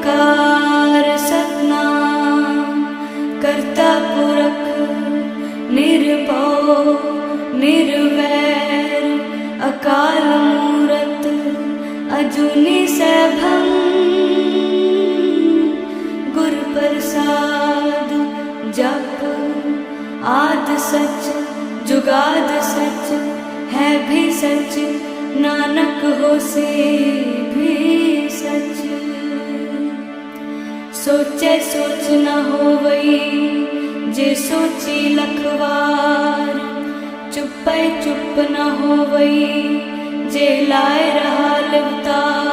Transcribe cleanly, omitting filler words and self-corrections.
ओंकार सतनाम करता पुरख निर्भव निर्वैर अकाल मूरत अजूनी सैभं गुर प्रसाद जप आद सच जुगाद सच है भी सच नानक होसे भी सच। सोचे सोच न होवई जे सोची लखवार चुप्पै चुप न होवई जे लाए रहा लिवतार।